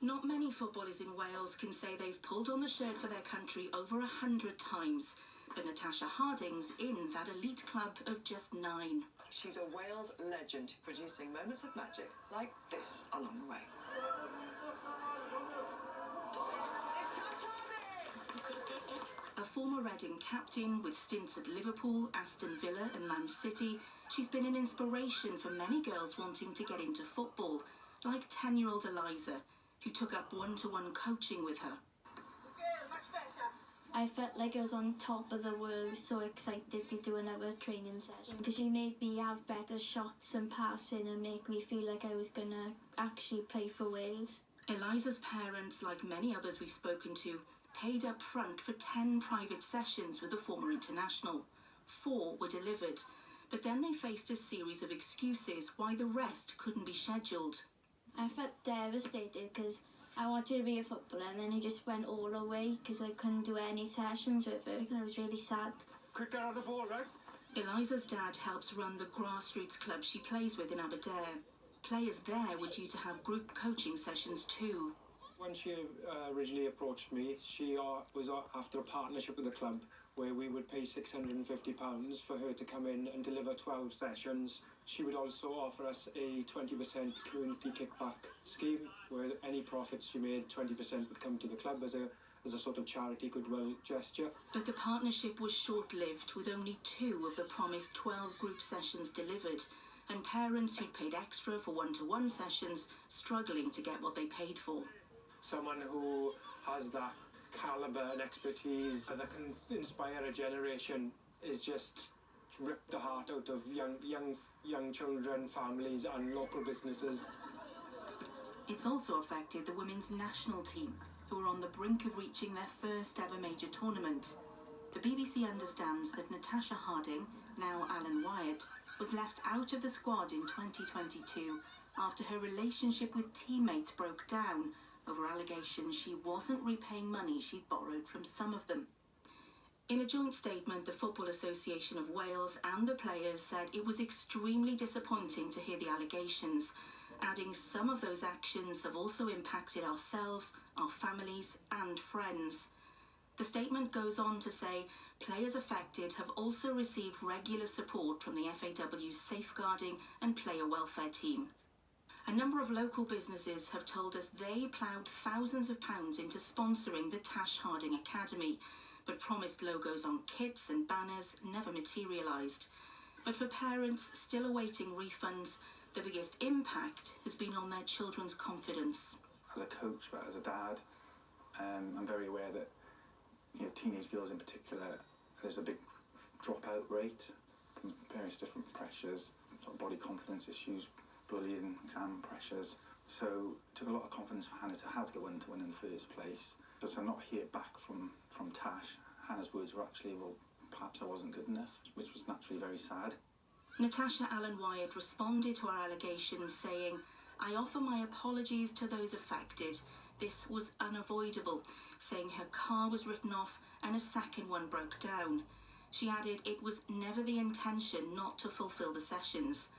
Not many footballers in Wales can say they've pulled on the shirt for their country over 100 times, but Natasha Harding's in that elite club of just 9. She's a Wales legend, producing moments of magic like this along the way. A former Reading captain with stints at Liverpool, Aston Villa and Man City, she's been an inspiration for many girls wanting to get into football, like 10-year-old Eliza, who took up one-to-one coaching with her. I felt like I was on top of the world, so excited to do another training session because she made me have better shots and passing and make me feel like I was going to actually play for Wales. Eliza's parents, like many others we've spoken to, paid up front for 10 private sessions with the former international. 4 were delivered, but then they faced a series of excuses why the rest couldn't be scheduled. I felt devastated because I wanted to be a footballer and then it just went all away because I couldn't do any sessions with her. I was really sad. Quick, get on the ball, right? Eliza's dad helps run the grassroots club she plays with in Aberdare. Players there were due to have group coaching sessions too. When she originally approached me, she was after a partnership with the club where we would pay £650 for her to come in and deliver 12 sessions. She would also offer us a 20% community kickback scheme where any profits she made, 20% would come to the club as a sort of charity goodwill gesture. But the partnership was short-lived, with only 2 of the promised 12 group sessions delivered, and parents who'd paid extra for one-to-one sessions struggling to get what they paid for. Someone who has that calibre and expertise that can inspire a generation is just ripped the heart out of young children, families and local businesses. It's also affected the women's national team, who are on the brink of reaching their first ever major tournament. The BBC understands that Natasha Harding, now Alan Wyatt, was left out of the squad in 2022 after her relationship with teammates broke down over allegations she wasn't repaying money she'd borrowed from some of them. In a joint statement, the Football Association of Wales and the players said it was extremely disappointing to hear the allegations, adding some of those actions have also impacted ourselves, our families and friends. The statement goes on to say players affected have also received regular support from the FAW's safeguarding and player welfare team. A number of local businesses have told us they ploughed thousands of pounds into sponsoring the Tash Harding Academy, but promised logos on kits and banners never materialised. But for parents still awaiting refunds, the biggest impact has been on their children's confidence. As a coach, but as a dad, I'm very aware that teenage girls in particular, there's a big dropout rate from various different pressures, sort of body confidence issues, bullying, exam pressures. So it took a lot of confidence for Hannah to have the one-to-one in the first place. So to not hear back from Tash, Hannah's words were actually, well, perhaps I wasn't good enough, which was naturally very sad. Natasha Allen Wyatt responded to our allegations saying, "I offer my apologies to those affected. This was unavoidable," saying her car was written off and a second one broke down. She added it was never the intention not to fulfil the sessions.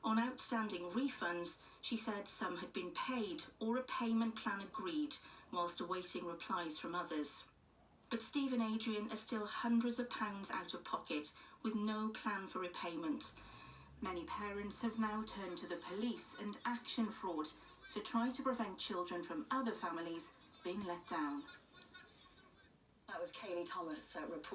On outstanding refunds, she said some had been paid or a payment plan agreed, whilst awaiting replies from others. But Steve and Adrian are still hundreds of pounds out of pocket, with no plan for repayment. Many parents have now turned to the police and Action Fraud to try to prevent children from other families being let down. That was Kaylee Thomas reporting.